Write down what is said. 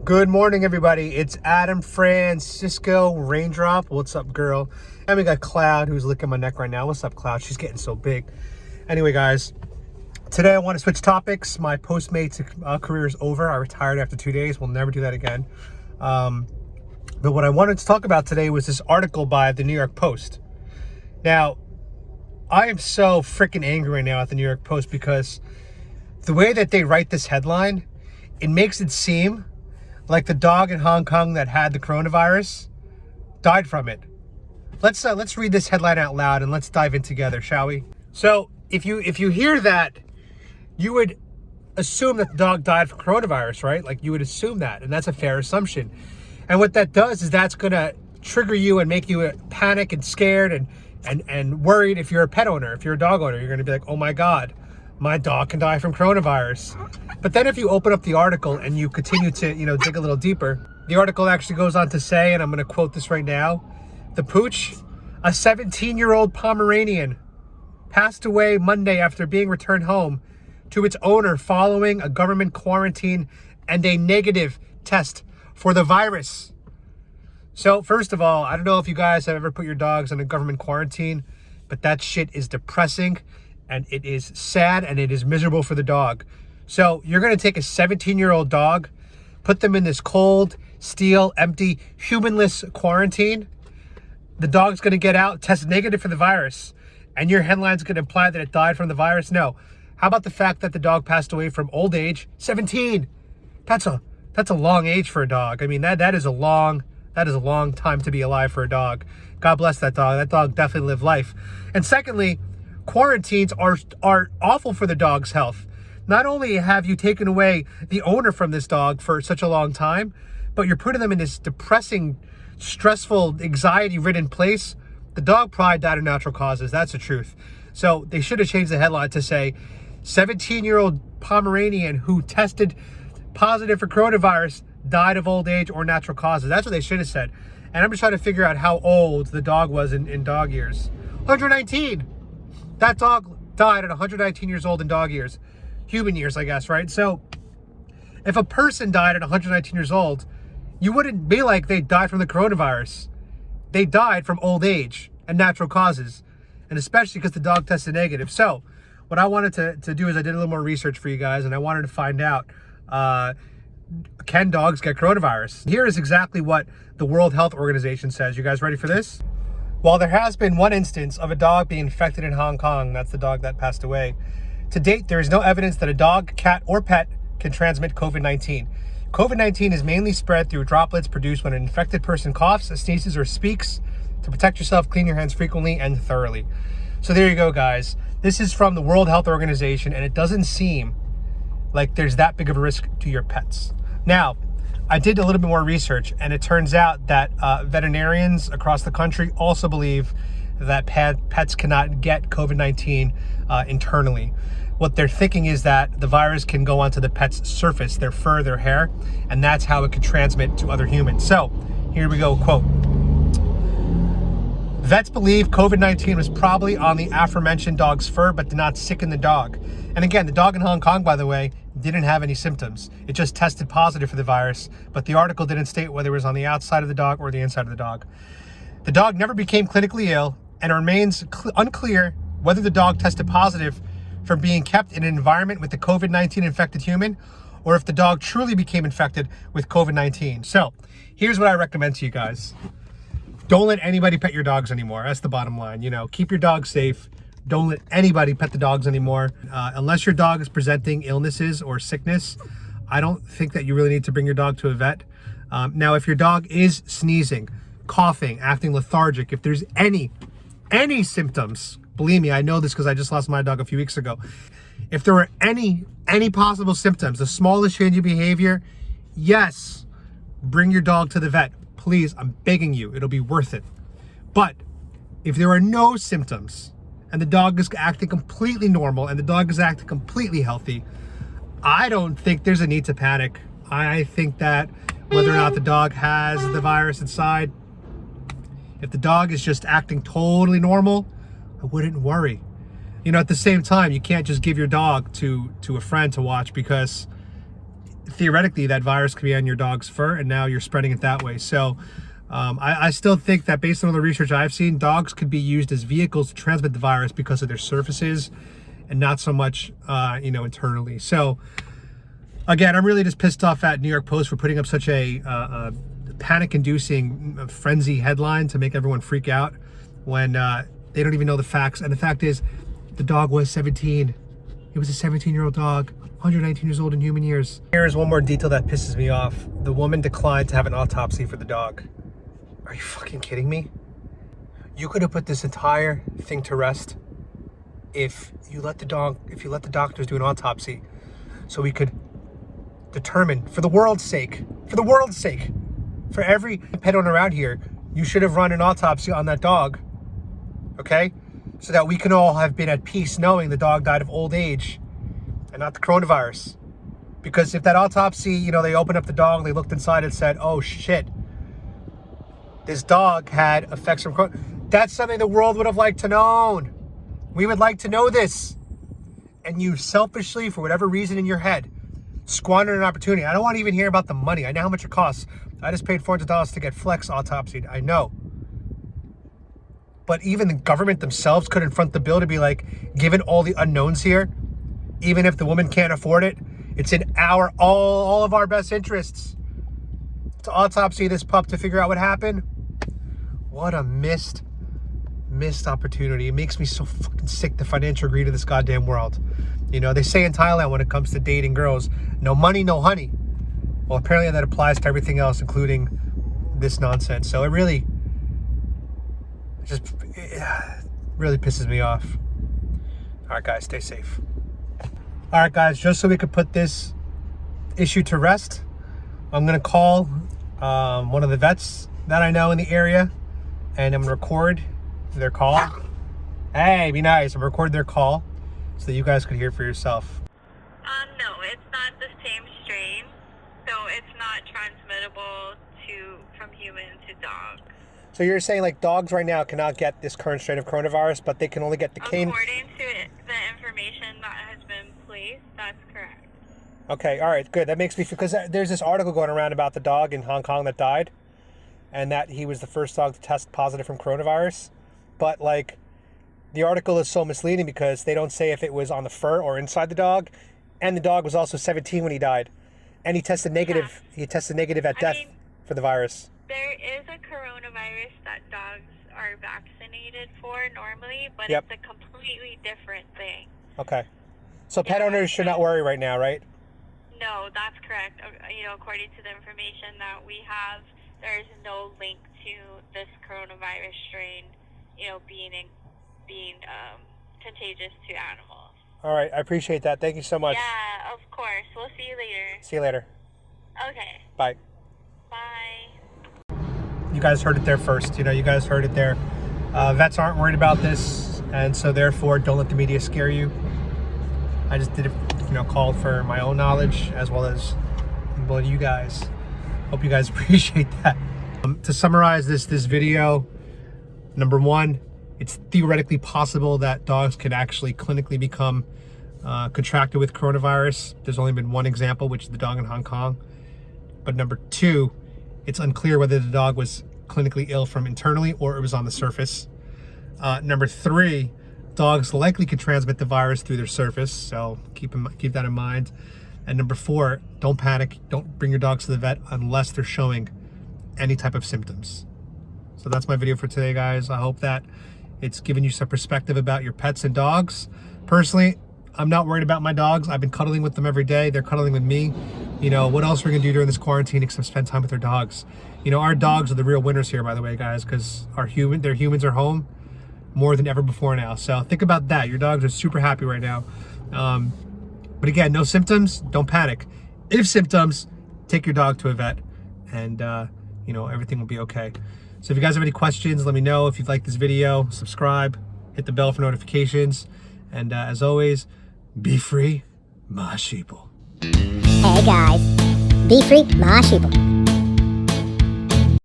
Good morning, everybody. It's Adam Francisco Raindrop. What's up, girl? And we got Cloud, who's licking my neck right now. What's up, Cloud? She's getting so big. Anyway, guys, today I want to switch topics. My Postmates career is over. I retired after 2 days. We'll never do that again. But what I wanted to talk about today was this article by the New York Post. Now, I am so freaking angry right now at the New York Post because the way that they write this headline, it makes it seem like the dog in Hong Kong that had the coronavirus died from it. Let's read this headline out loud and let's dive in together, shall we? So if you hear that, you would assume that the dog died from coronavirus, right? Like you would assume that, and that's a fair assumption. And what that does is that's gonna trigger you and make you panic and scared and worried. If you're a pet owner, if you're a dog owner, you're gonna be like, oh my God, my dog can die from coronavirus. But then if you open up the article and you continue to, dig a little deeper, the article actually goes on to say, and I'm going to quote this right now, the pooch, a 17-year-old Pomeranian, passed away Monday after being returned home to its owner following a government quarantine and a negative test for the virus. So first of all, I don't know if you guys have ever put your dogs in a government quarantine, but that shit is depressing. And it is sad and it is miserable for the dog. So you're going to take a 17-year-old dog, put them in this cold, steel, empty, humanless quarantine. The dog's going to get out, test negative for the virus. And your headline's going to imply that it died from the virus? No. How about the fact that the dog passed away from old age? 17. That's a long age for a dog. I mean, that is a long time to be alive for a dog. God bless that dog. That dog definitely lived life. And secondly, quarantines are awful for the dog's health. Not only have you taken away the owner from this dog for such a long time, but you're putting them in this depressing, stressful, anxiety-ridden place. The dog probably died of natural causes. That's the truth. So they should have changed the headline to say, 17-year-old Pomeranian who tested positive for coronavirus died of old age or natural causes. That's what they should have said. And I'm just trying to figure out how old the dog was in dog years. 119. That dog died at 119 years old in dog years. Human years, I guess, right? So if a person died at 119 years old, you wouldn't be like they died from the coronavirus. They died from old age and natural causes, and especially because the dog tested negative. So what I wanted to do is I did a little more research for you guys, and I wanted to find out, can dogs get coronavirus? Here is exactly what the World Health Organization says. You guys ready for this? While there has been one instance of a dog being infected in Hong Kong, that's the dog that passed away, to date, there is no evidence that a dog, cat, or pet can transmit COVID-19. COVID-19 is mainly spread through droplets produced when an infected person coughs, sneezes, or speaks. To protect yourself, clean your hands frequently and thoroughly. So there you go, guys. This is from the World Health Organization, and it doesn't seem like there's that big of a risk to your pets. Now, I did a little bit more research, and it turns out that veterinarians across the country also believe that pets cannot get COVID-19 internally. What they're thinking is that the virus can go onto the pet's surface, their fur, their hair, and that's how it could transmit to other humans. So here we go, quote. Vets believe COVID-19 was probably on the aforementioned dog's fur, but did not sicken the dog. And again, the dog in Hong Kong, by the way, didn't have any symptoms. It just tested positive for the virus, but the article didn't state whether it was on the outside of the dog or the inside of the dog. The dog never became clinically ill, and it remains unclear whether the dog tested positive from being kept in an environment with the COVID-19 infected human, or if the dog truly became infected with COVID-19. So here's what I recommend to you guys. Don't let anybody pet your dogs anymore. That's the bottom line. Keep your dog safe. Don't let anybody pet the dogs anymore. Unless your dog is presenting illnesses or sickness, I don't think that you really need to bring your dog to a vet. Now, if your dog is sneezing, coughing, acting lethargic, if there's any symptoms, believe me, I know this because I just lost my dog a few weeks ago. If there were any possible symptoms, the smallest change in behavior, yes, bring your dog to the vet. Please, I'm begging you, it'll be worth it. But if there are no symptoms and the dog is acting completely normal and the dog is acting completely healthy, I don't think there's a need to panic. I think that whether or not the dog has the virus inside, if the dog is just acting totally normal, I wouldn't worry. At the same time, you can't just give your dog to a friend to watch, because theoretically that virus could be on your dog's fur, and now you're spreading it that way. So I still think that based on all the research I've seen, dogs could be used as vehicles to transmit the virus because of their surfaces and not so much, internally. So again, I'm really just pissed off at New York Post for putting up such a panic-inducing frenzy headline to make everyone freak out when they don't even know the facts. And the fact is, the dog was 17. It was a 17-year-old dog, 119 years old in human years. Here's one more detail that pisses me off. The woman declined to have an autopsy for the dog. Are you fucking kidding me? You could have put this entire thing to rest if you let the doctors do an autopsy, so we could determine, for the world's sake, for every pet owner out here, you should have run an autopsy on that dog, okay? So that we can all have been at peace knowing the dog died of old age and not the coronavirus. Because if that autopsy, they opened up the dog, they looked inside and said, oh shit, this dog had effects from corona. That's something the world would have liked to know. We would like to know this. And you selfishly, for whatever reason in your head, squandered an opportunity. I don't want to even hear about the money. I know how much it costs. I just paid $400 to get Flex autopsied. I know. But even the government themselves couldn't front the bill to be like, given all the unknowns here, even if the woman can't afford it, it's in all of our best interests to autopsy this pup to figure out what happened. What a missed opportunity. It makes me so fucking sick, the financial greed of this goddamn world. They say in Thailand when it comes to dating girls, no money, no honey. Well, apparently that applies to everything else, including this nonsense. So it really pisses me off. All right, guys, stay safe. All right, guys, just so we could put this issue to rest, I'm going to call one of the vets that I know in the area, and I'm going to record their call. Hey, be nice. I'm going to record their call so that you guys could hear for yourself. No, it's not the same strain, so it's not transmittable from human to dog. So you're saying like dogs right now cannot get this current strain of coronavirus, but they can only get the cane? According to the information that has been placed, that's correct. Okay, all right, good. That makes me feel, because there's this article going around about the dog in Hong Kong that died, and that he was the first dog to test positive from coronavirus. But like, the article is so misleading because they don't say if it was on the fur or inside the dog, and the dog was also 17 when he died, and he tested negative. Yeah. He tested negative at death for the virus. There is a coronavirus that dogs are vaccinated for normally, but Yep. It's a completely different thing. Okay. So pet owners should not worry right now, right? No, that's correct. According to the information that we have, there is no link to this coronavirus strain, being contagious to animals. All right, I appreciate that. Thank you so much. Yeah, of course. We'll see you later. See you later. Okay. Bye. Bye. You guys heard it there first. You guys heard it there. Vets aren't worried about this, and so therefore don't let the media scare you. I just did it, called for my own knowledge as well as you guys. Hope you guys appreciate that. To summarize this video, number one, it's theoretically possible that dogs could actually clinically become contracted with coronavirus. There's only been one example, which is the dog in Hong Kong. But number two, it's unclear whether the dog was clinically ill from internally or it was on the surface. Number three, dogs likely could transmit the virus through their surface, so keep that in mind. And number four, don't panic. Don't bring your dogs to the vet unless they're showing any type of symptoms. So that's my video for today, guys. I hope that it's given you some perspective about your pets and dogs. Personally, I'm not worried about my dogs. I've been cuddling with them every day. They're cuddling with me. What else we're gonna do during this quarantine except spend time with our dogs? Our dogs are the real winners here, by the way, guys, because their humans are home more than ever before now. So think about that. Your dogs are super happy right now. But again, no symptoms, don't panic. If symptoms, take your dog to a vet, and everything will be okay. So if you guys have any questions, let me know. If you'd like this video, subscribe, hit the bell for notifications, and as always, be free, my sheeple. Hey guys, be free, my sheeple.